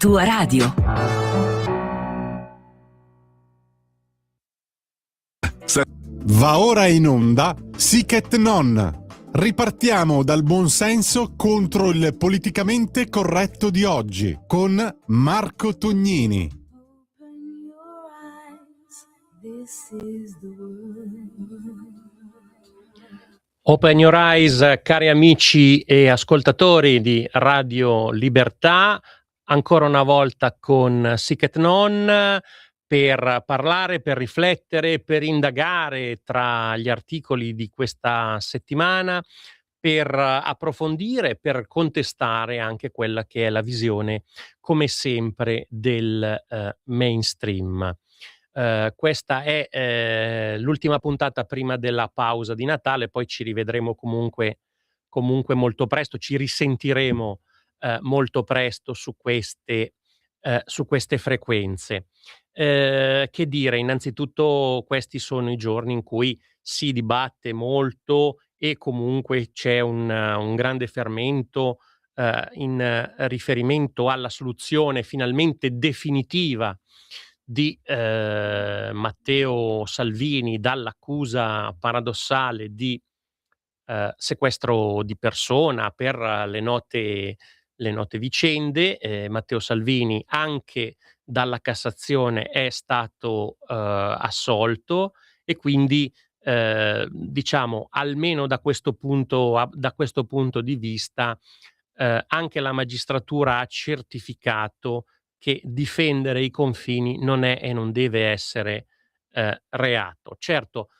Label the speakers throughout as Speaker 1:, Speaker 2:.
Speaker 1: tua radio.
Speaker 2: Va ora in onda Sic et Non. Ripartiamo dal buonsenso contro il politicamente corretto di oggi con Marco Tognini.
Speaker 3: Open Your Eyes, cari amici e ascoltatori di Radio Libertà, ancora una volta con Sic et Non per parlare, per riflettere, per indagare tra gli articoli di questa settimana, per approfondire, per contestare anche quella che è la visione, come sempre, del mainstream. Questa è l'ultima puntata prima della pausa di Natale, poi ci rivedremo comunque molto presto, ci risentiremo molto presto su queste frequenze. Che dire, innanzitutto questi sono i giorni in cui si dibatte molto e comunque c'è un grande fermento in riferimento alla soluzione finalmente definitiva di Matteo Salvini dall'accusa paradossale di sequestro di persona per le note vicende. Matteo Salvini anche dalla Cassazione è stato assolto e quindi diciamo almeno da questo punto di vista anche la magistratura ha certificato che difendere i confini non è e non deve essere reato. Certo,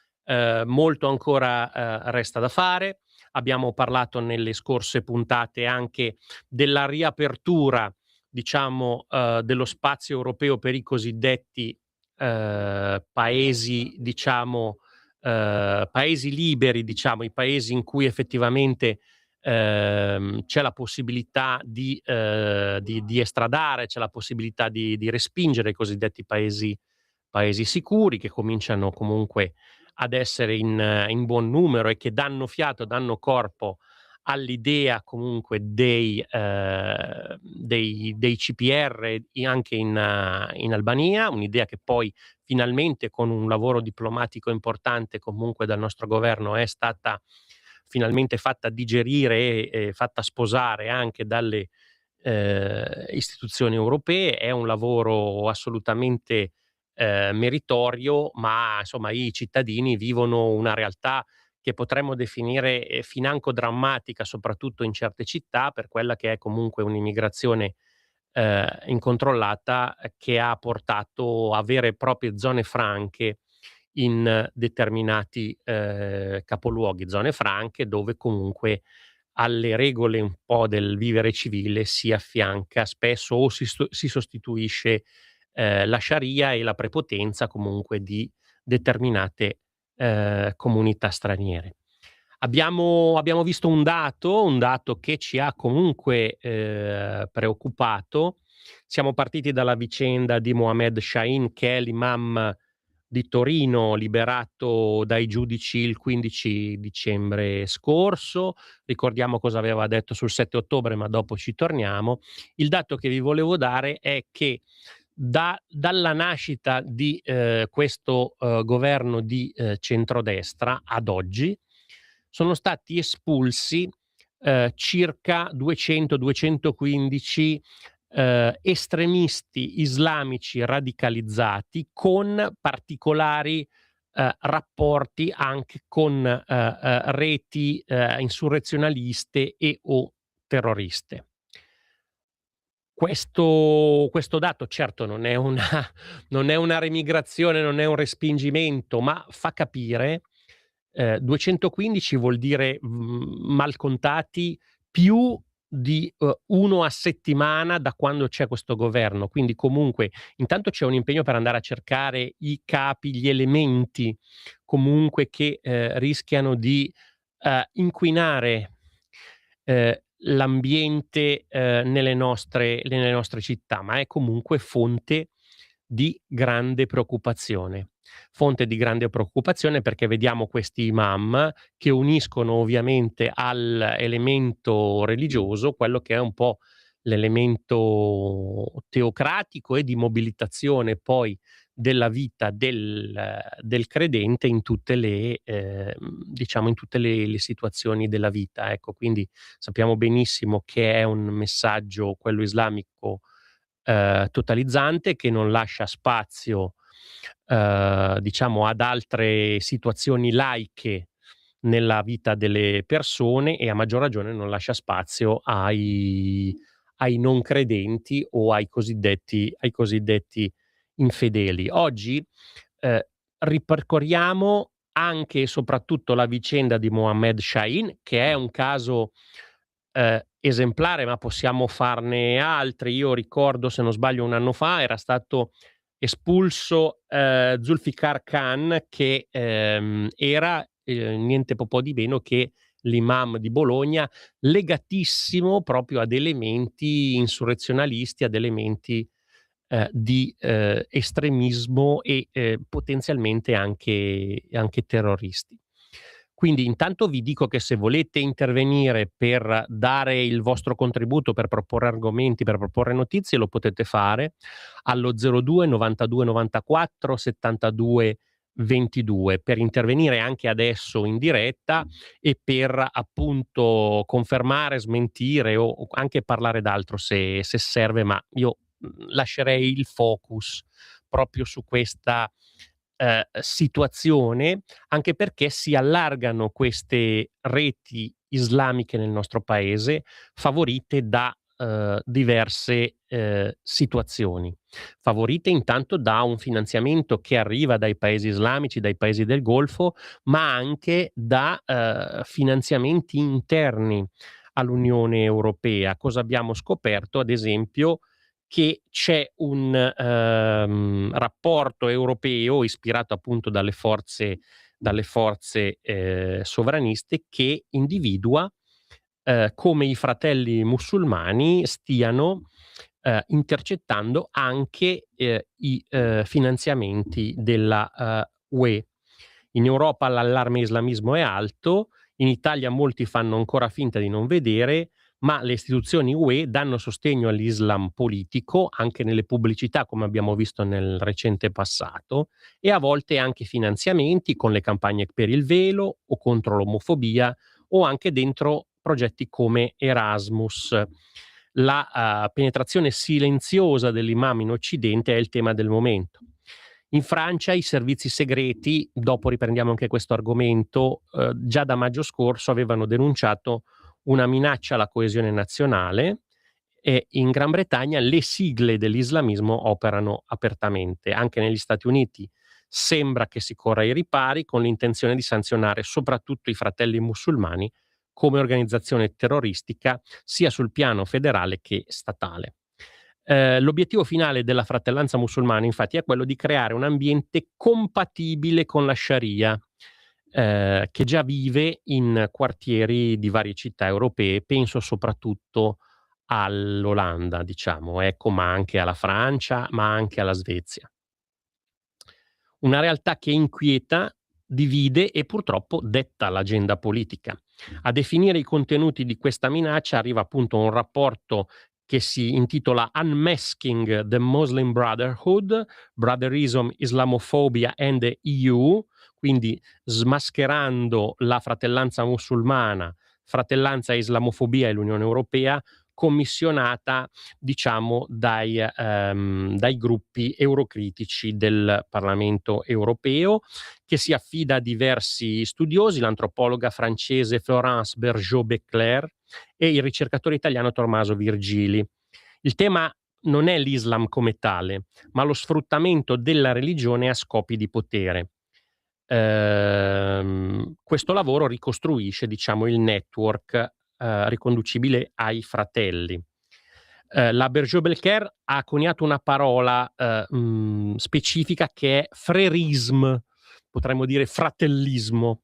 Speaker 3: molto ancora resta da fare. Abbiamo parlato nelle scorse puntate anche della riapertura, diciamo, dello spazio europeo per i cosiddetti paesi, diciamo, paesi liberi, diciamo, i paesi in cui effettivamente c'è la possibilità di estradare, c'è la possibilità di respingere i cosiddetti paesi sicuri, che cominciano comunque ad essere in buon numero e che danno fiato, danno corpo all'idea comunque dei CPR anche in Albania, un'idea che poi finalmente con un lavoro diplomatico importante comunque dal nostro governo è stata finalmente fatta digerire e fatta sposare anche dalle istituzioni europee. È un lavoro assolutamente meritorio, ma insomma i cittadini vivono una realtà che potremmo definire financo drammatica, soprattutto in certe città, per quella che è comunque un'immigrazione incontrollata che ha portato a vere e proprie zone franche in determinati capoluoghi, zone franche dove comunque alle regole un po' del vivere civile si affianca spesso o si sostituisce la Sharia e la prepotenza comunque di determinate comunità straniere. Abbiamo visto un dato che ci ha comunque preoccupato. Siamo partiti dalla vicenda di Mohammed Shaheen, che è l'imam di Torino, liberato dai giudici il 15 dicembre scorso. Ricordiamo cosa aveva detto sul 7 ottobre, ma dopo ci torniamo. Il dato che vi volevo dare è che dalla nascita di questo governo di centrodestra ad oggi sono stati espulsi circa 200-215 estremisti islamici radicalizzati con particolari rapporti anche con reti insurrezionaliste e o terroriste. Questo dato certo non è una remigrazione, non è un respingimento, ma fa capire 215 vuol dire mal contati più di 1 a settimana da quando c'è questo governo. Quindi comunque intanto c'è un impegno per andare a cercare i capi, gli elementi comunque che rischiano di inquinare l'ambiente nelle nostre città, ma è comunque fonte di grande preoccupazione. Fonte di grande preoccupazione perché vediamo questi imam che uniscono ovviamente all'elemento religioso quello che è un po' l'elemento teocratico e di mobilitazione poi della vita del credente in tutte le diciamo in tutte le situazioni della vita, ecco. Quindi sappiamo benissimo che è un messaggio, quello islamico, totalizzante, che non lascia spazio, diciamo ad altre situazioni laiche nella vita delle persone, e a maggior ragione non lascia spazio ai non credenti o ai cosiddetti infedeli. Oggi, ehm, ripercorriamo anche e soprattutto la vicenda di Mohammed Shaheen, che è un caso esemplare, ma possiamo farne altri. Io ricordo, se non sbaglio 1 anno fa, era stato espulso, Zulfikar Khan, che, era, niente po' di meno che l'imam di Bologna, legatissimo proprio ad elementi insurrezionalisti, ad elementi, di, estremismo e, potenzialmente anche terroristi. Quindi intanto vi dico che se volete intervenire per dare il vostro contributo, per proporre argomenti, per proporre notizie, lo potete fare allo 02 92 94 72 22, per intervenire anche adesso in diretta e per appunto confermare, smentire o anche parlare d'altro se serve, ma io lascerei il focus proprio su questa situazione, anche perché si allargano queste reti islamiche nel nostro paese, favorite da diverse situazioni. Favorite intanto da un finanziamento che arriva dai paesi islamici, dai paesi del Golfo, ma anche da finanziamenti interni all'Unione Europea. Cosa abbiamo scoperto? Ad esempio, che c'è un rapporto europeo ispirato appunto dalle forze sovraniste, che individua come i fratelli musulmani stiano intercettando anche i finanziamenti della UE. In Europa l'allarme islamismo è alto, in Italia molti fanno ancora finta di non vedere, ma le istituzioni UE danno sostegno all'Islam politico, anche nelle pubblicità, come abbiamo visto nel recente passato, e a volte anche finanziamenti con le campagne per il velo o contro l'omofobia, o anche dentro progetti come Erasmus. La penetrazione silenziosa dell'imam in Occidente è il tema del momento. In Francia i servizi segreti, dopo riprendiamo anche questo argomento, già da maggio scorso avevano denunciato una minaccia alla coesione nazionale, e in Gran Bretagna le sigle dell'islamismo operano apertamente. Anche negli Stati Uniti sembra che si corra ai ripari, con l'intenzione di sanzionare soprattutto i fratelli musulmani come organizzazione terroristica, sia sul piano federale che statale. L'obiettivo finale della Fratellanza Musulmana, infatti, è quello di creare un ambiente compatibile con la Sharia, che già vive in quartieri di varie città europee. Penso soprattutto all'Olanda, diciamo, ecco, ma anche alla Francia, ma anche alla Svezia. Una realtà che inquieta, divide e purtroppo detta l'agenda politica. A definire i contenuti di questa minaccia arriva appunto un rapporto che si intitola Unmasking the Muslim Brotherhood, Brotherism, Islamophobia and the EU, quindi smascherando la fratellanza musulmana, fratellanza e islamofobia e l'Unione Europea, commissionata, diciamo, dai gruppi eurocritici del Parlamento europeo, che si affida a diversi studiosi, l'antropologa francese Florence Bergeau-Becler e il ricercatore italiano Tommaso Virgili. Il tema non è l'Islam come tale, ma lo sfruttamento della religione a scopi di potere. Questo lavoro ricostruisce, diciamo, il network riconducibile ai fratelli. La Bergeau-Belker ha coniato una parola specifica, che è frérisme, potremmo dire fratellismo,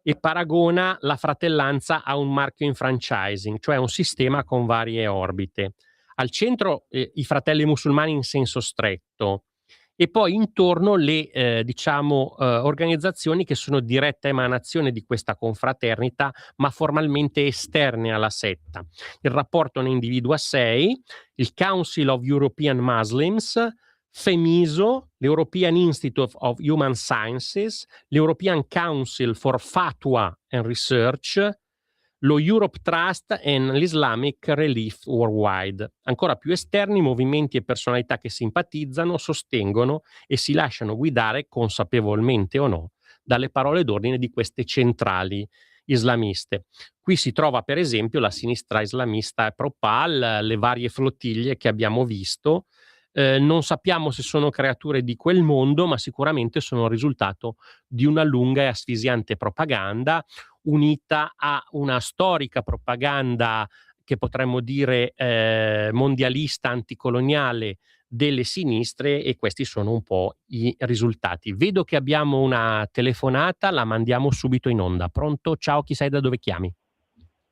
Speaker 3: e paragona la fratellanza a un marchio in franchising, cioè un sistema con varie orbite. Al centro i fratelli musulmani in senso stretto, e poi intorno le diciamo organizzazioni che sono diretta emanazione di questa confraternita, ma formalmente esterne alla setta. Il rapporto ne individua 6: il Council of European Muslims, FEMISO, l'European Institute of Human Sciences, l'European Council for Fatwa and Research, lo Europe Trust e l'Islamic Relief Worldwide. Ancora più esterni, movimenti e personalità che simpatizzano, sostengono e si lasciano guidare, consapevolmente o no, dalle parole d'ordine di queste centrali islamiste. Qui si trova per esempio la sinistra islamista Pro-Pal, le varie flottiglie che abbiamo visto. Non sappiamo se sono creature di quel mondo, ma sicuramente sono il risultato di una lunga e asfissiante propaganda, unita a una storica propaganda che potremmo dire mondialista, anticoloniale delle sinistre, e questi sono un po' i risultati. Vedo che abbiamo una telefonata, la mandiamo subito in onda. Pronto? Ciao, chi sei, da dove chiami?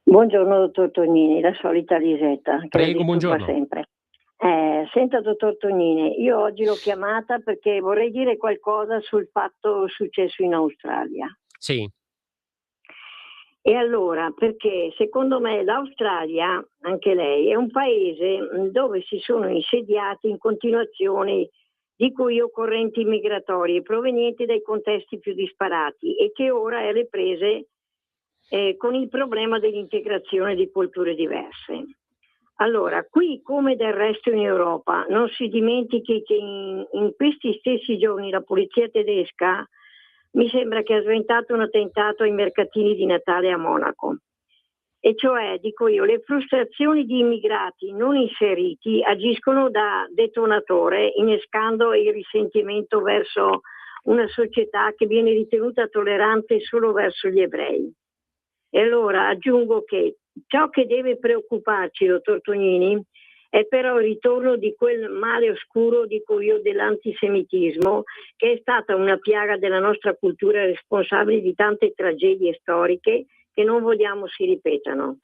Speaker 1: Buongiorno dottor Tonini, la solita Lisetta che
Speaker 3: Prego,
Speaker 1: la disturba
Speaker 3: buongiorno.
Speaker 1: sempre. Senta dottor Tonini, io oggi l'ho chiamata perché vorrei dire qualcosa sul fatto successo in Australia.
Speaker 3: Sì.
Speaker 1: E allora, perché secondo me l'Australia, anche lei, è un paese dove si sono insediati in continuazione di cui occorrenti migratori provenienti dai contesti più disparati e che ora è alle prese con il problema dell'integrazione di culture diverse. Allora, qui come del resto in Europa, non si dimentichi che in questi stessi giorni la polizia tedesca mi sembra che ha sventato un attentato ai mercatini di Natale a Monaco. E cioè, dico io, le frustrazioni di immigrati non inseriti agiscono da detonatore, innescando il risentimento verso una società che viene ritenuta tollerante solo verso gli ebrei. E allora aggiungo che ciò che deve preoccuparci, dottor Tonini, è però il ritorno di quel male oscuro, dico io, dell'antisemitismo, che è stata una piaga della nostra cultura responsabile di tante tragedie storiche che non vogliamo si ripetano.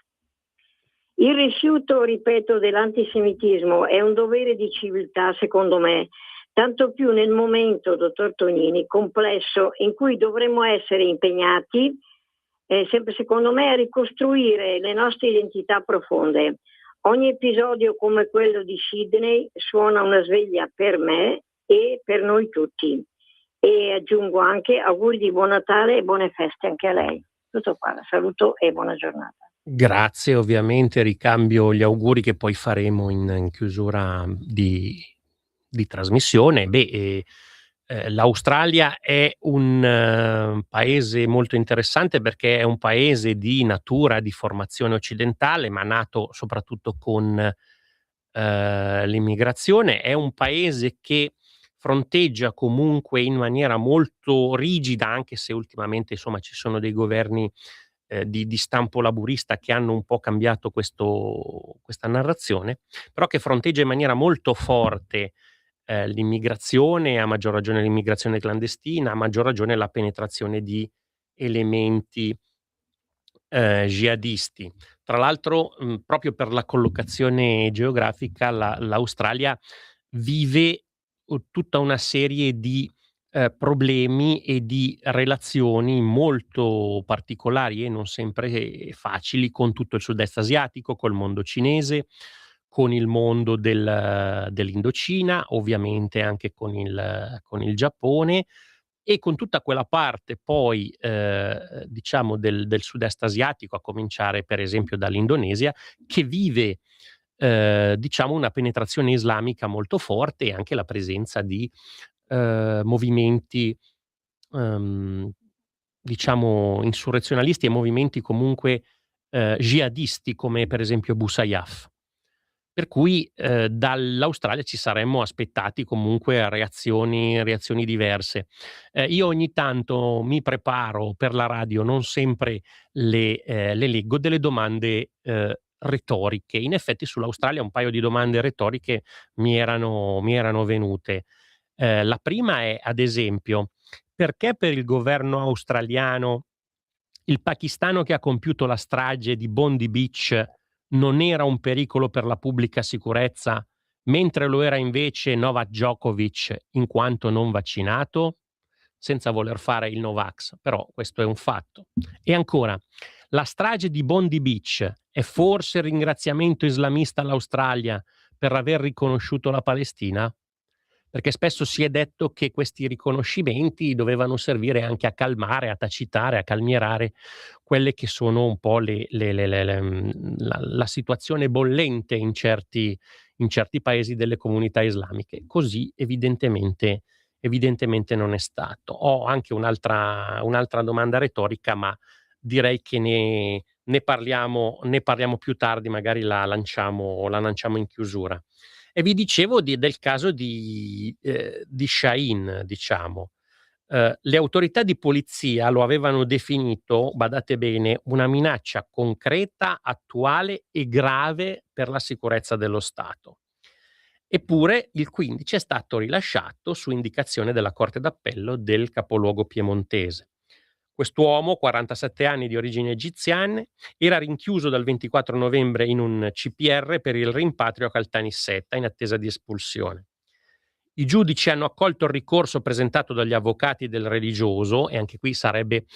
Speaker 1: Il rifiuto, ripeto, dell'antisemitismo è un dovere di civiltà, secondo me, tanto più nel momento, dottor Tonini, complesso in cui dovremmo essere impegnati, sempre secondo me, a ricostruire le nostre identità profonde. Ogni episodio come quello di Sydney suona una sveglia per me e per noi tutti. E aggiungo anche auguri di buon Natale e buone feste anche a lei. Tutto qua, la saluto e buona giornata.
Speaker 3: Grazie, ovviamente ricambio gli auguri che poi faremo in chiusura di trasmissione. L'Australia è un paese molto interessante perché è un paese di natura, di formazione occidentale, ma nato soprattutto con l'immigrazione. È un paese che fronteggia comunque in maniera molto rigida, anche se ultimamente insomma ci sono dei governi di stampo laburista che hanno un po' cambiato questa narrazione, però che fronteggia in maniera molto forte l'immigrazione, a maggior ragione l'immigrazione clandestina, a maggior ragione la penetrazione di elementi jihadisti. Tra l'altro, proprio per la collocazione geografica l'Australia vive tutta una serie di problemi e di relazioni molto particolari e non sempre facili con tutto il sud-est asiatico, col mondo cinese, con il mondo dell'Indocina, ovviamente anche con il Giappone e con tutta quella parte poi, diciamo del sud-est asiatico, a cominciare per esempio dall'Indonesia, che vive, diciamo una penetrazione islamica molto forte e anche la presenza di, movimenti, ehm, diciamo insurrezionalisti e movimenti comunque, jihadisti come per esempio Abu Sayyaf. Per cui, dall'Australia ci saremmo aspettati comunque reazioni diverse. Io ogni tanto mi preparo per la radio, non sempre le leggo, delle domande, retoriche. In effetti sull'Australia un paio di domande retoriche mi erano venute. La prima è, ad esempio: perché per il governo australiano il pakistano che ha compiuto la strage di Bondi Beach non era un pericolo per la pubblica sicurezza, mentre lo era invece Novak Djokovic in quanto non vaccinato, senza voler fare il Novax, però questo è un fatto. E ancora, la strage di Bondi Beach è forse il ringraziamento islamista all'Australia per aver riconosciuto la Palestina? Perché spesso si è detto che questi riconoscimenti dovevano servire anche a calmare, a tacitare, a calmierare quelle che sono un po' la situazione bollente in certi paesi delle comunità islamiche. Così evidentemente non è stato. Ho anche un'altra domanda retorica, ma direi che ne parliamo più tardi, magari la lanciamo in chiusura. E vi dicevo del caso di Shaheen, diciamo. Le autorità di polizia lo avevano definito, badate bene, una minaccia concreta, attuale e grave per la sicurezza dello Stato. Eppure il 15 è stato rilasciato su indicazione della Corte d'Appello del capoluogo piemontese. Quest'uomo, 47 anni di origini egiziane, era rinchiuso dal 24 novembre in un CPR per il rimpatrio a Caltanissetta in attesa di espulsione. I giudici hanno accolto il ricorso presentato dagli avvocati del religioso, e anche qui sarebbe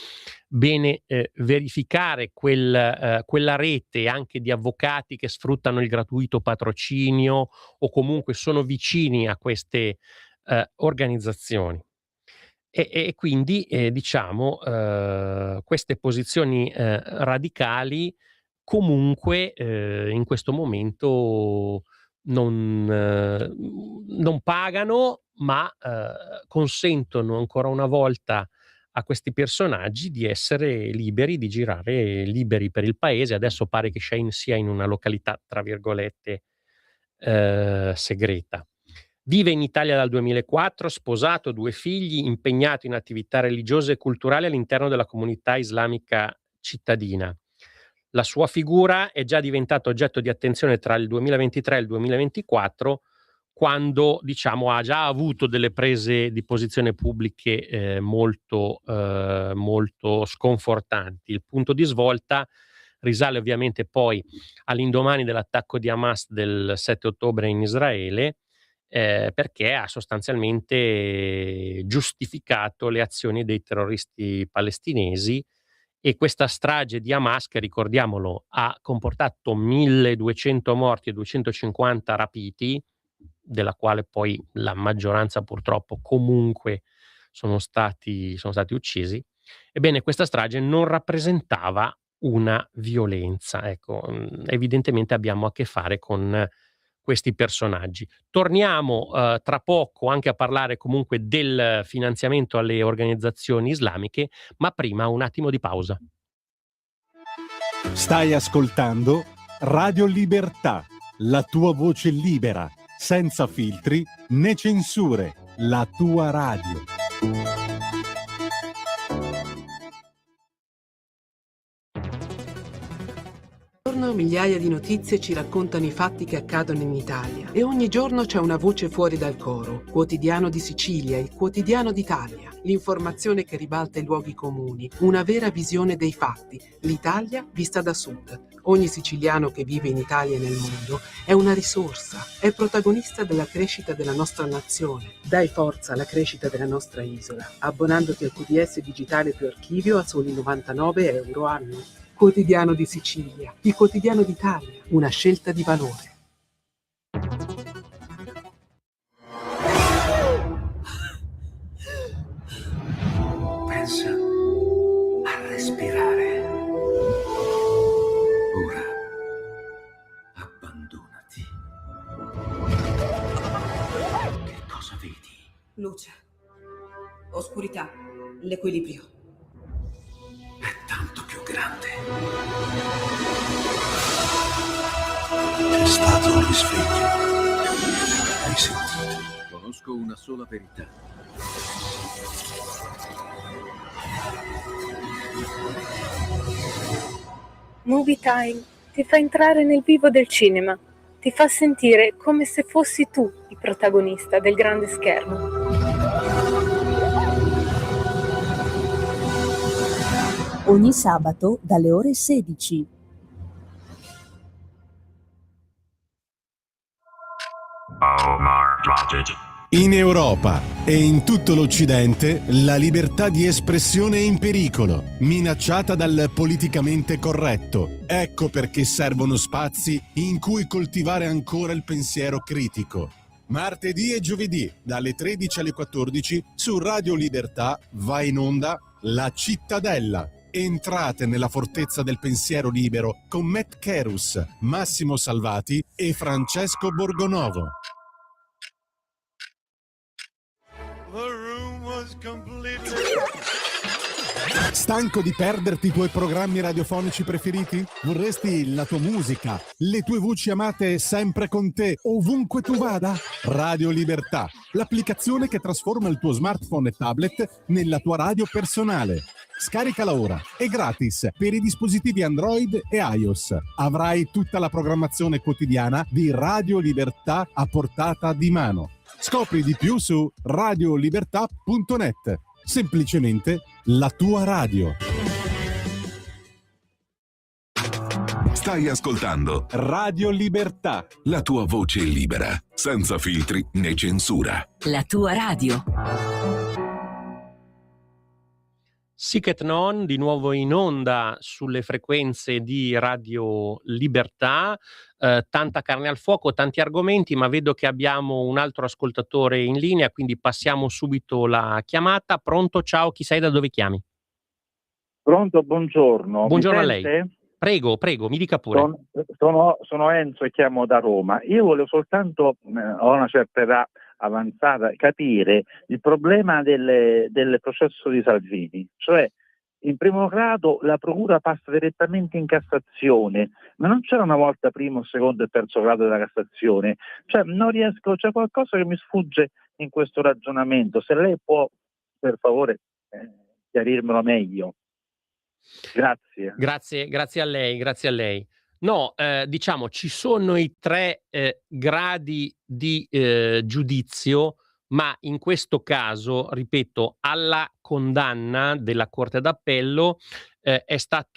Speaker 3: bene verificare quella rete anche di avvocati che sfruttano il gratuito patrocinio o comunque sono vicini a queste organizzazioni. E quindi diciamo queste posizioni radicali comunque in questo momento non pagano, ma consentono ancora una volta a questi personaggi di essere liberi, di girare liberi per il paese. Adesso pare che Shaheen sia in una località, tra virgolette, segreta. Vive in Italia dal 2004, sposato, 2 figli, impegnato in attività religiose e culturali all'interno della comunità islamica cittadina. La sua figura è già diventata oggetto di attenzione tra il 2023 e il 2024, quando diciamo ha già avuto delle prese di posizione pubbliche molto sconfortanti. Il punto di svolta risale ovviamente poi all'indomani dell'attacco di Hamas del 7 ottobre in Israele, perché ha sostanzialmente giustificato le azioni dei terroristi palestinesi. E questa strage di Hamas, che ricordiamolo ha comportato 1200 morti e 250 rapiti, della quale poi la maggioranza purtroppo comunque sono stati uccisi. Ebbene, questa strage non rappresentava una violenza. Ecco, evidentemente abbiamo a che fare con questi personaggi. Torniamo tra poco anche a parlare comunque del finanziamento alle organizzazioni islamiche, ma prima un attimo di pausa.
Speaker 2: Stai ascoltando Radio Libertà, la tua voce libera, senza filtri né censure, la tua radio.
Speaker 4: Migliaia di notizie ci raccontano i fatti che accadono in Italia e ogni giorno c'è una voce fuori dal coro. Quotidiano di Sicilia, il quotidiano d'Italia, l'informazione che ribalta i luoghi comuni, una vera visione dei fatti, l'Italia vista da sud. Ogni siciliano che vive in Italia e nel mondo è una risorsa, è protagonista della crescita della nostra nazione. Dai forza alla crescita della nostra isola, abbonandoti al QDS digitale più archivio a soli 99 euro anno. Quotidiano di Sicilia, il quotidiano d'Italia, una scelta di valore.
Speaker 5: Pensa a respirare. Ora abbandonati. Che cosa vedi?
Speaker 6: Luce, oscurità, l'equilibrio.
Speaker 5: È tanto più grande. C'è stato un risveglio. Hai sentito? Conosco una sola verità.
Speaker 7: Movie Time ti fa entrare nel vivo del cinema, ti fa sentire come se fossi tu il protagonista del grande schermo.
Speaker 8: Ogni sabato dalle ore 16.
Speaker 2: In Europa e in tutto l'Occidente la libertà di espressione è in pericolo, minacciata dal politicamente corretto. Ecco perché servono spazi in cui coltivare ancora il pensiero critico. Martedì e giovedì, dalle 13 alle 14, su Radio Libertà va in onda La Cittadella. Entrate nella fortezza del pensiero libero con Matt Kerus, Massimo Salvati e Francesco Borgonovo. Stanco di perderti i tuoi programmi radiofonici preferiti? Vorresti la tua musica, le tue voci amate sempre con te, ovunque tu vada? Radio Libertà, l'applicazione che trasforma il tuo smartphone e tablet nella tua radio personale. Scaricala ora, è gratis per i dispositivi Android e iOS. Avrai tutta la programmazione quotidiana di Radio Libertà a portata di mano. Scopri di più su radiolibertà.net. Semplicemente la tua radio.
Speaker 9: Stai ascoltando
Speaker 2: Radio Libertà.
Speaker 9: la tua voce libera, senza filtri né censura.
Speaker 8: La tua radio.
Speaker 3: Sic et non, di nuovo in onda sulle frequenze di Radio Libertà, tanta carne al fuoco, tanti argomenti, ma vedo che abbiamo un altro ascoltatore in linea, quindi passiamo subito la chiamata. Pronto? Ciao, chi sei, da dove chiami?
Speaker 10: Pronto, buongiorno.
Speaker 3: Buongiorno
Speaker 10: Mi
Speaker 3: a lei.
Speaker 10: sente?
Speaker 3: Prego, mi dica pure.
Speaker 10: Sono Enzo e chiamo da Roma. Io volevo soltanto, ho una certa età avanzata, capire il problema del processo di Salvini. Cioè, in primo grado la procura passa direttamente in Cassazione, ma non c'era una volta primo, secondo e terzo grado della Cassazione. Cioè, non riesco, c'è qualcosa che mi sfugge in questo ragionamento. Se lei può, per favore, chiarirmelo meglio. Grazie.
Speaker 3: Grazie a lei. No, diciamo, ci sono i 3 gradi di giudizio, ma in questo caso, ripeto, alla condanna della Corte d'Appello è stata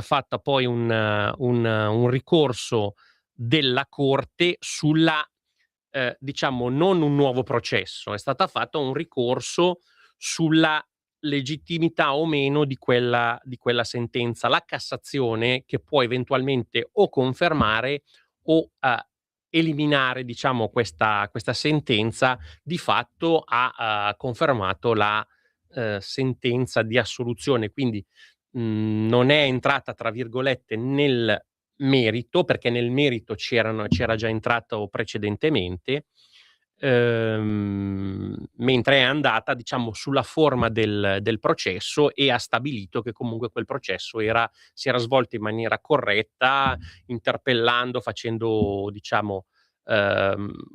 Speaker 3: fatta poi un ricorso della Corte sulla, non un nuovo processo, è stata fatta un ricorso sulla legittimità o meno di quella sentenza. La Cassazione, che può eventualmente o confermare o eliminare, diciamo, questa sentenza, di fatto ha confermato la sentenza di assoluzione, quindi non è entrata, tra virgolette, nel merito, perché nel merito c'era già entrato precedentemente, mentre è andata, diciamo, sulla forma del processo e ha stabilito che comunque quel processo si era svolto in maniera corretta, interpellando, facendo, diciamo,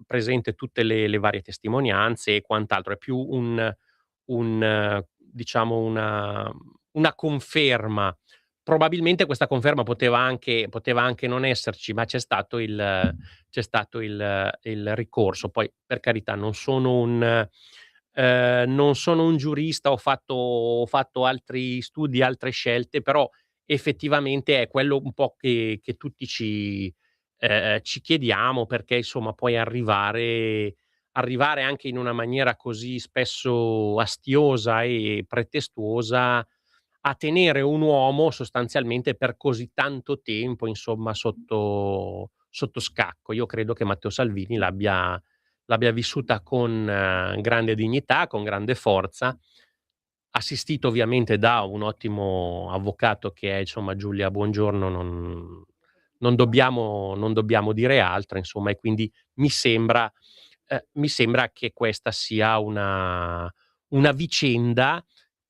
Speaker 3: presente tutte le varie testimonianze e quant'altro. È più diciamo una conferma. Probabilmente questa conferma poteva anche non esserci, ma c'è stato il ricorso. Poi, per carità, non sono un giurista, ho fatto altri studi, altre scelte, però effettivamente è quello un po' che tutti ci chiediamo, perché insomma poi arrivare anche in una maniera così spesso astiosa e pretestuosa a tenere un uomo sostanzialmente per così tanto tempo, insomma, sotto scacco. Io credo che Matteo Salvini l'abbia vissuta con grande dignità, con grande forza, assistito ovviamente da un ottimo avvocato che è, insomma, Giulia Bongiorno. Non dobbiamo dire altro, insomma, e quindi mi sembra che questa sia una vicenda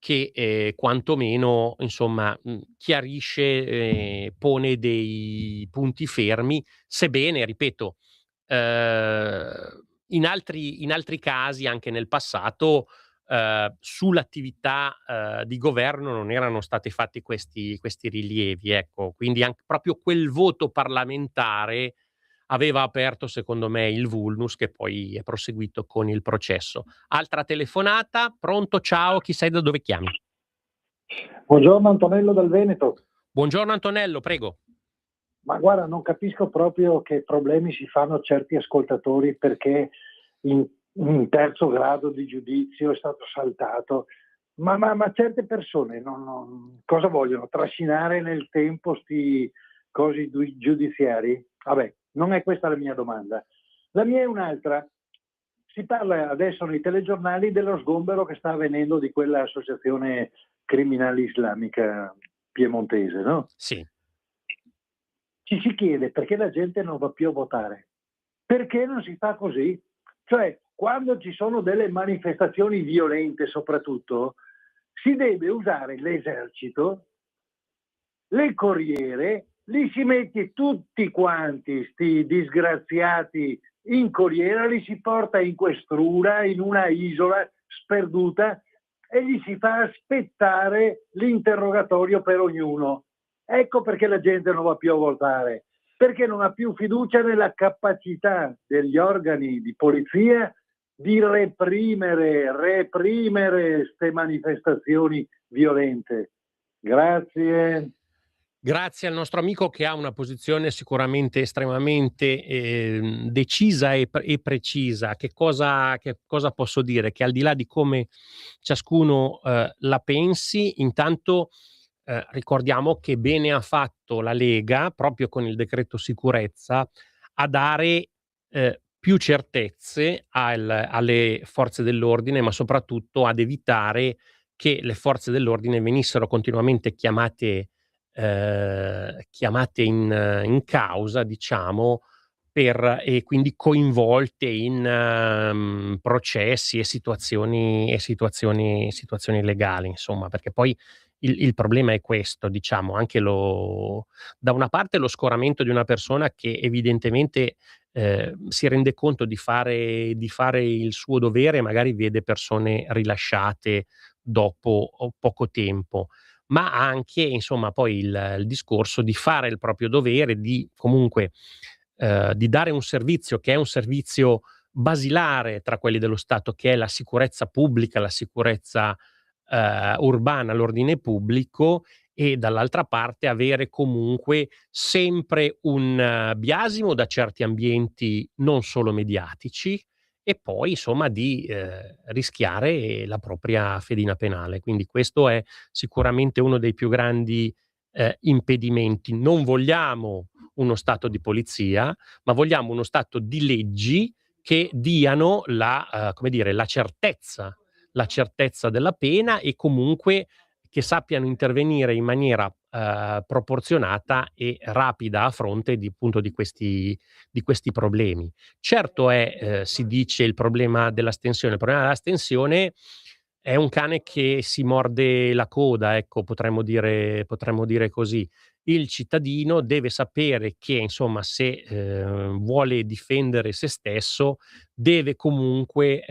Speaker 3: che quantomeno, insomma, chiarisce, pone dei punti fermi, sebbene, ripeto, in altri casi, anche nel passato, sull'attività di governo non erano stati fatti questi rilievi, ecco. Quindi proprio quel voto parlamentare aveva aperto, secondo me, il vulnus, che poi è proseguito con il processo. Altra telefonata. Pronto? Ciao, chi sei, da dove chiami?
Speaker 11: Buongiorno, Antonello dal Veneto.
Speaker 3: Buongiorno Antonello, prego.
Speaker 11: Ma guarda, non capisco proprio che problemi si fanno certi ascoltatori perché in terzo grado di giudizio è stato saltato. Ma certe persone cosa vogliono? Trascinare nel tempo sti cosi giudiziari? Vabbè, non è questa la mia domanda. La mia è un'altra. Si parla adesso nei telegiornali dello sgombero che sta avvenendo di quell'associazione criminale islamica piemontese, no?
Speaker 3: Sì.
Speaker 11: Ci si chiede perché la gente non va più a votare. Perché non si fa così? Cioè, quando ci sono delle manifestazioni violente soprattutto, si deve usare l'esercito, le corriere, li si mette tutti quanti, sti disgraziati in corriera, li si porta in questura, in una isola sperduta e gli si fa aspettare l'interrogatorio per ognuno. Ecco perché la gente non va più a votare, perché non ha più fiducia nella capacità degli organi di polizia di reprimere queste manifestazioni violente. Grazie.
Speaker 3: Grazie al nostro amico che ha una posizione sicuramente estremamente decisa e precisa. Che cosa posso dire? Che al di là di come ciascuno la pensi, intanto ricordiamo che bene ha fatto la Lega, proprio con il decreto sicurezza, a dare più certezze alle forze dell'ordine, ma soprattutto ad evitare che le forze dell'ordine venissero continuamente chiamate in causa, diciamo, e quindi coinvolte in processi e situazioni legali, insomma, perché poi il problema è questo, diciamo, anche da una parte lo scoramento di una persona che evidentemente si rende conto di fare il suo dovere e magari vede persone rilasciate dopo poco tempo, ma anche, insomma, poi il discorso di fare il proprio dovere, di comunque di dare un servizio che è un servizio basilare tra quelli dello Stato, che è la sicurezza pubblica, la sicurezza urbana, l'ordine pubblico, e dall'altra parte avere comunque sempre un biasimo da certi ambienti non solo mediatici, e poi insomma di rischiare la propria fedina penale. Quindi questo è sicuramente uno dei più grandi impedimenti. Non vogliamo uno stato di polizia, ma vogliamo uno stato di leggi che diano la certezza della pena, e comunque che sappiano intervenire in maniera proporzionata e rapida a fronte appunto di questi problemi. Certo si dice il problema dell'astensione. Il problema dell'astensione è un cane che si morde la coda, ecco, potremmo dire così. Il cittadino deve sapere che, insomma, se vuole difendere se stesso, deve comunque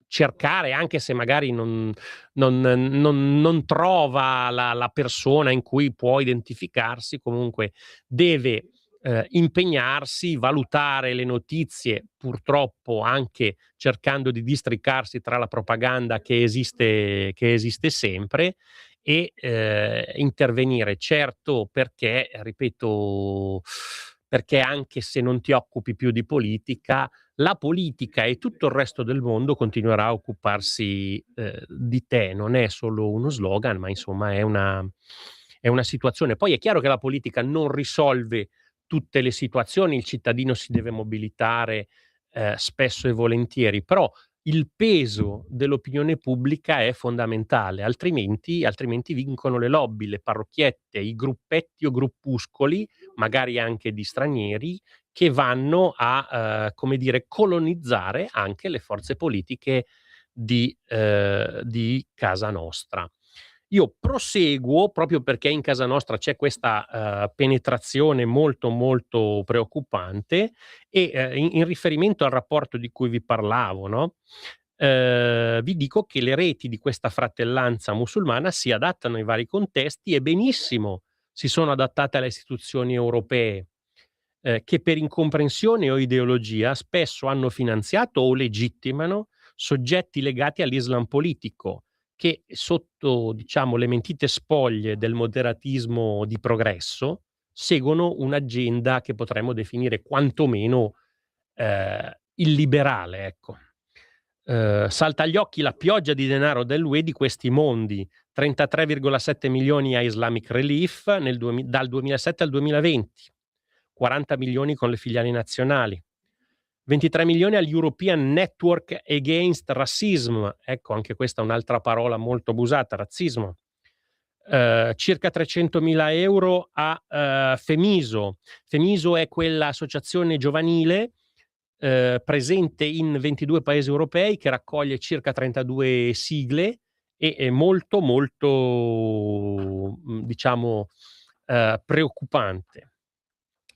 Speaker 3: cercare, anche se magari non trova la persona in cui può identificarsi, comunque deve impegnarsi, valutare le notizie, purtroppo anche cercando di districarsi tra la propaganda che esiste sempre, e intervenire. Certo, perché, ripeto, perché anche se non ti occupi più di politica, la politica e tutto il resto del mondo continuerà a occuparsi di te. Non è solo uno slogan, ma insomma è una situazione. Poi è chiaro che la politica non risolve tutte le situazioni, il cittadino si deve mobilitare spesso e volentieri, però il peso dell'opinione pubblica è fondamentale, altrimenti vincono le lobby, le parrocchiette, i gruppetti o gruppuscoli, magari anche di stranieri, che vanno a colonizzare anche le forze politiche di casa nostra. Io proseguo proprio perché in casa nostra c'è questa penetrazione molto, molto preoccupante, e in riferimento al rapporto di cui vi parlavo, no, vi dico che le reti di questa fratellanza musulmana si adattano ai vari contesti e benissimo si sono adattate alle istituzioni europee, che per incomprensione o ideologia spesso hanno finanziato o legittimano soggetti legati all'Islam politico, che sotto, diciamo, le mentite spoglie del moderatismo di progresso seguono un'agenda che potremmo definire quantomeno illiberale, ecco. Salta agli occhi la pioggia di denaro dell'UE di questi mondi: 33,7 milioni a Islamic Relief dal 2007 al 2020, 40 milioni con le filiali nazionali, 23 milioni agli European Network Against Racism, ecco anche questa è un'altra parola molto abusata, razzismo, circa 300.000 euro a Femiso. Femiso è quell'associazione giovanile presente in 22 paesi europei che raccoglie circa 32 sigle e è molto diciamo preoccupante.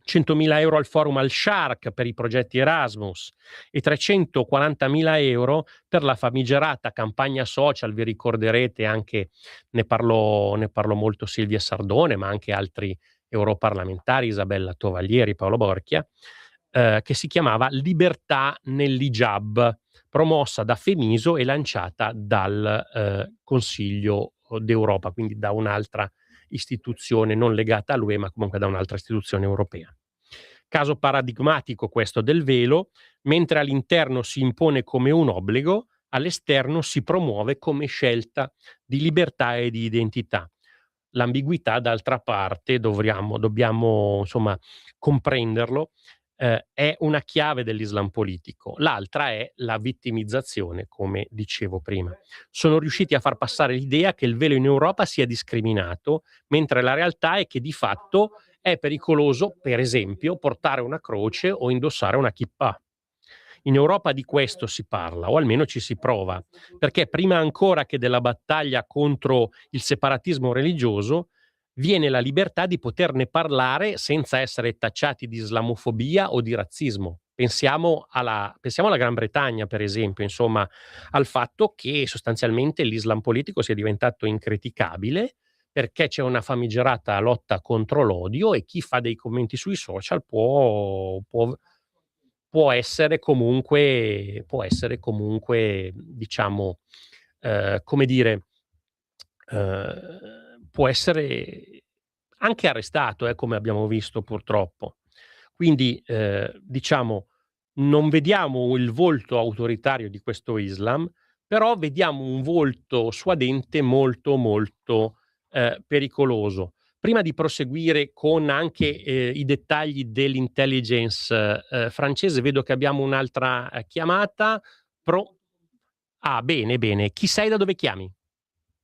Speaker 3: 100.000 euro al forum Al Shark per i progetti Erasmus e 340.000 euro per la famigerata campagna social. Vi ricorderete, anche ne parlò molto Silvia Sardone, ma anche altri europarlamentari, Isabella Tovaglieri, Paolo Borchia, che si chiamava Libertà nell'Hijab, promossa da Femiso e lanciata dal Consiglio d'Europa, quindi da un'altra istituzione non legata all'UE, ma comunque da un'altra istituzione europea. Caso paradigmatico questo del velo: mentre all'interno si impone come un obbligo, all'esterno si promuove come scelta di libertà e di identità. L'ambiguità, d'altra parte, dobbiamo insomma comprenderlo, è una chiave dell'Islam politico. L'altra è la vittimizzazione, come dicevo prima. Sono riusciti a far passare l'idea che il velo in Europa sia discriminato, mentre la realtà è che di fatto è pericoloso, per esempio, portare una croce o indossare una kippah. In Europa di questo si parla, o almeno ci si prova, perché prima ancora che della battaglia contro il separatismo religioso viene la libertà di poterne parlare senza essere tacciati di islamofobia o di razzismo. Pensiamo alla Gran Bretagna, per esempio, insomma, al fatto che sostanzialmente l'Islam politico sia diventato incriticabile perché c'è una famigerata lotta contro l'odio e chi fa dei commenti sui social può essere comunque, diciamo, come dire, può essere anche arrestato, come abbiamo visto purtroppo. Quindi, diciamo, non vediamo il volto autoritario di questo Islam, però vediamo un volto suadente molto pericoloso. Prima di proseguire con anche i dettagli dell'intelligence francese, vedo che abbiamo un'altra chiamata. Bene. Chi sei, da dove chiami?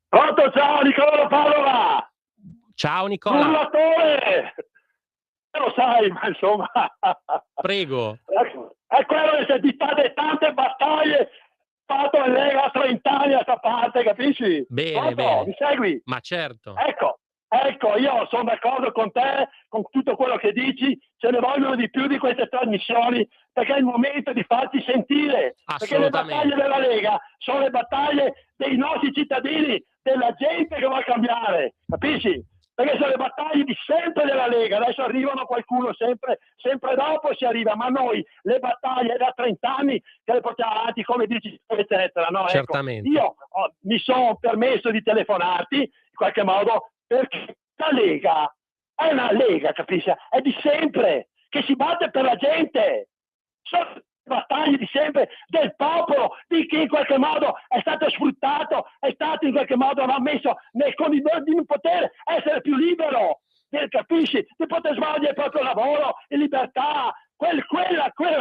Speaker 12: Pronto, ciao, Nicola Padova!
Speaker 3: Ciao Nicola!
Speaker 12: Urlatore! Lo sai, ma insomma...
Speaker 3: Prego.
Speaker 12: È quello che si è dittate tante battaglie fatto in Lega a 30 anni a sta parte, capisci?
Speaker 3: Bene.
Speaker 12: Mi segui?
Speaker 3: Ma certo.
Speaker 12: Ecco, io sono d'accordo con te, con tutto quello che dici, ce ne vogliono di più di queste trasmissioni, perché è il momento di farci sentire, perché le battaglie della Lega sono le battaglie dei nostri cittadini, della gente che vuole cambiare, capisci? Perché sono le battaglie di sempre della Lega, adesso arrivano qualcuno sempre dopo si arriva, ma noi le battaglie da 30 anni che le portiamo avanti, come dici, eccetera, no?
Speaker 3: Certamente.
Speaker 12: Ecco, io mi sono permesso di telefonarti, in qualche modo, perché la Lega è una Lega, capisci? È di sempre, che si batte per la gente. Sono battaglie di sempre del popolo, di chi in qualche modo è stato sfruttato, è stato in qualche modo messo nel condizione di non poter essere più libero, capisci? Di poter svolgere il proprio lavoro in libertà, quel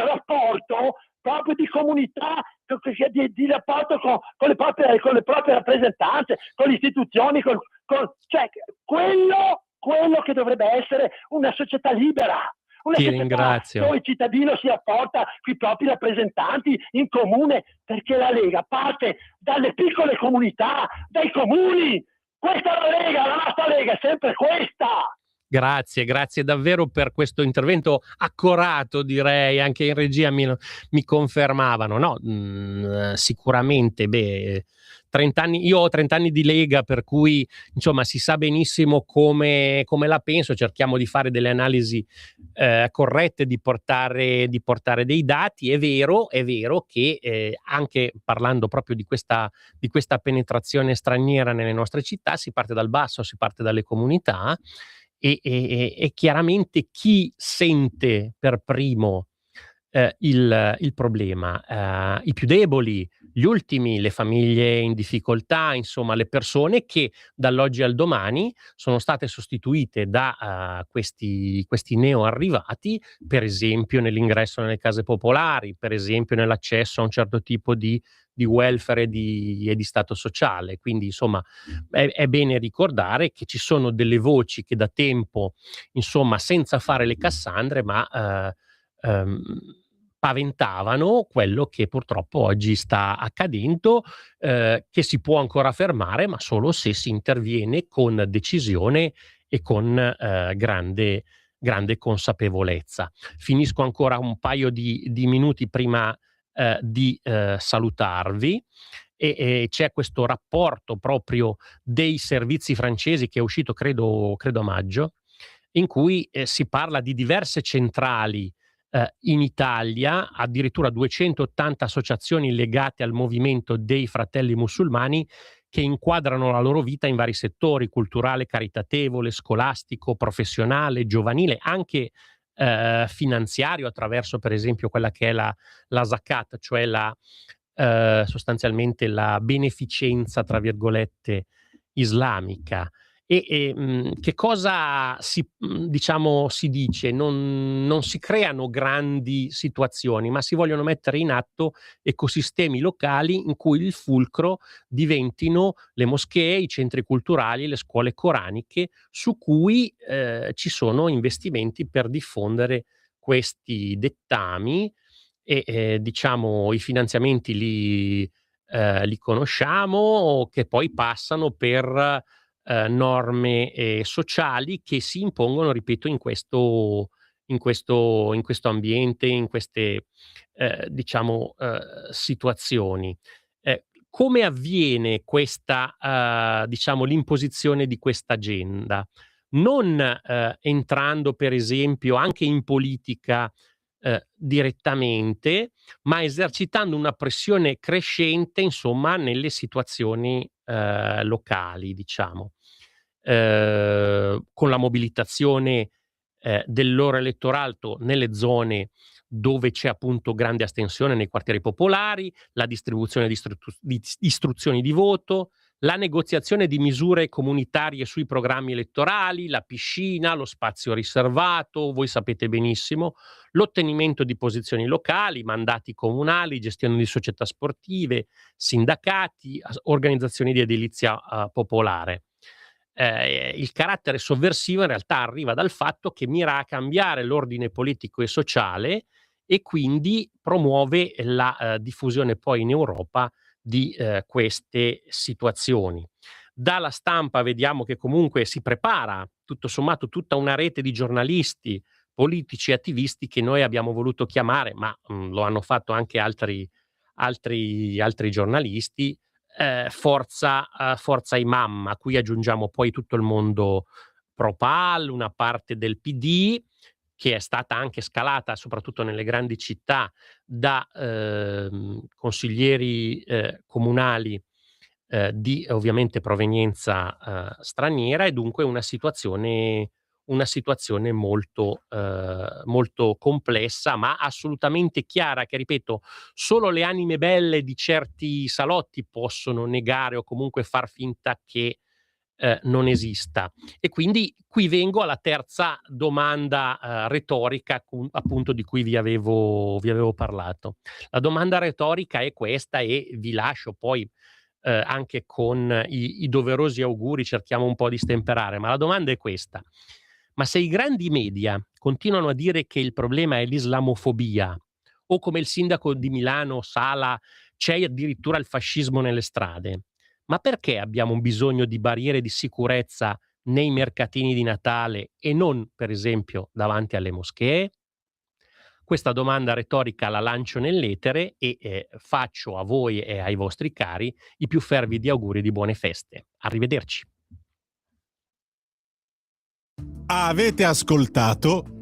Speaker 12: rapporto proprio di comunità, di rapporto con le proprie rappresentanze, con le istituzioni, cioè quello che dovrebbe essere una società libera. Una
Speaker 3: Ti
Speaker 12: società
Speaker 3: ringrazio.
Speaker 12: dove il cittadino si apporta i propri rappresentanti in comune, perché la Lega parte dalle piccole comunità, dai comuni. Questa è la Lega, la nostra Lega è sempre questa.
Speaker 3: Grazie davvero per questo intervento accorato, direi, anche in regia mi confermavano. No, sicuramente, 30 anni, io ho 30 anni di Lega, per cui insomma si sa benissimo come la penso, cerchiamo di fare delle analisi corrette, di portare dei dati. È vero che anche parlando proprio di questa penetrazione straniera nelle nostre città, si parte dal basso, si parte dalle comunità, e chiaramente chi sente per primo il problema, i più deboli, gli ultimi, le famiglie in difficoltà, insomma le persone che dall'oggi al domani sono state sostituite da questi neoarrivati, per esempio nell'ingresso nelle case popolari, per esempio nell'accesso a un certo tipo di welfare e di stato sociale. Quindi insomma è bene ricordare che ci sono delle voci che da tempo, insomma, senza fare le Cassandre, ma paventavano quello che purtroppo oggi sta accadendo, che si può ancora fermare, ma solo se si interviene con decisione e con grande consapevolezza. Finisco ancora un paio di minuti prima di salutarvi. E c'è questo rapporto proprio dei servizi francesi che è uscito credo a maggio, in cui si parla di diverse centrali in Italia, addirittura 280 associazioni legate al movimento dei fratelli musulmani, che inquadrano la loro vita in vari settori: culturale, caritatevole, scolastico, professionale, giovanile, anche finanziario, attraverso per esempio quella che è la zakat, cioè sostanzialmente la beneficenza tra virgolette islamica. Che cosa diciamo si dice? Non si creano grandi situazioni, ma si vogliono mettere in atto ecosistemi locali in cui il fulcro diventino le moschee, i centri culturali, le scuole coraniche, su cui ci sono investimenti per diffondere questi dettami. Diciamo i finanziamenti li conosciamo, che poi passano per norme sociali che si impongono, ripeto, in questo ambiente, in queste diciamo situazioni. Come avviene questa diciamo l'imposizione di questa agenda? Non entrando per esempio anche in politica direttamente, ma esercitando una pressione crescente, insomma, nelle situazioni locali, diciamo, con la mobilitazione del loro elettorato nelle zone dove c'è appunto grande astensione, nei quartieri popolari, la distribuzione di istruzioni di voto, la negoziazione di misure comunitarie sui programmi elettorali, la piscina, lo spazio riservato, voi sapete benissimo, l'ottenimento di posizioni locali, mandati comunali, gestione di società sportive, sindacati, organizzazioni di edilizia popolare. Il carattere sovversivo in realtà arriva dal fatto che mira a cambiare l'ordine politico e sociale, e quindi promuove la diffusione poi in Europa di queste situazioni. Dalla stampa vediamo che comunque si prepara tutto sommato tutta una rete di giornalisti, politici e attivisti che noi abbiamo voluto chiamare, ma lo hanno fatto anche altri giornalisti, Forza Imam, a cui aggiungiamo poi tutto il mondo pro-PAL, una parte del PD, che è stata anche scalata soprattutto nelle grandi città da consiglieri comunali di ovviamente provenienza straniera, e dunque una situazione molto complessa, ma assolutamente chiara, che ripeto solo le anime belle di certi salotti possono negare o comunque far finta che non esista. E quindi qui vengo alla terza domanda retorica, appunto, di cui vi avevo parlato. La domanda retorica è questa, e vi lascio poi anche con i doverosi auguri, cerchiamo un po' di stemperare, ma la domanda è questa: ma se i grandi media continuano a dire che il problema è l'islamofobia, o come il sindaco di Milano Sala, c'è addirittura il fascismo nelle strade, ma perché abbiamo un bisogno di barriere di sicurezza nei mercatini di Natale e non, per esempio, davanti alle moschee? Questa domanda retorica la lancio nell'etere e faccio a voi e ai vostri cari i più fervidi auguri di buone feste. Arrivederci.
Speaker 2: Avete ascoltato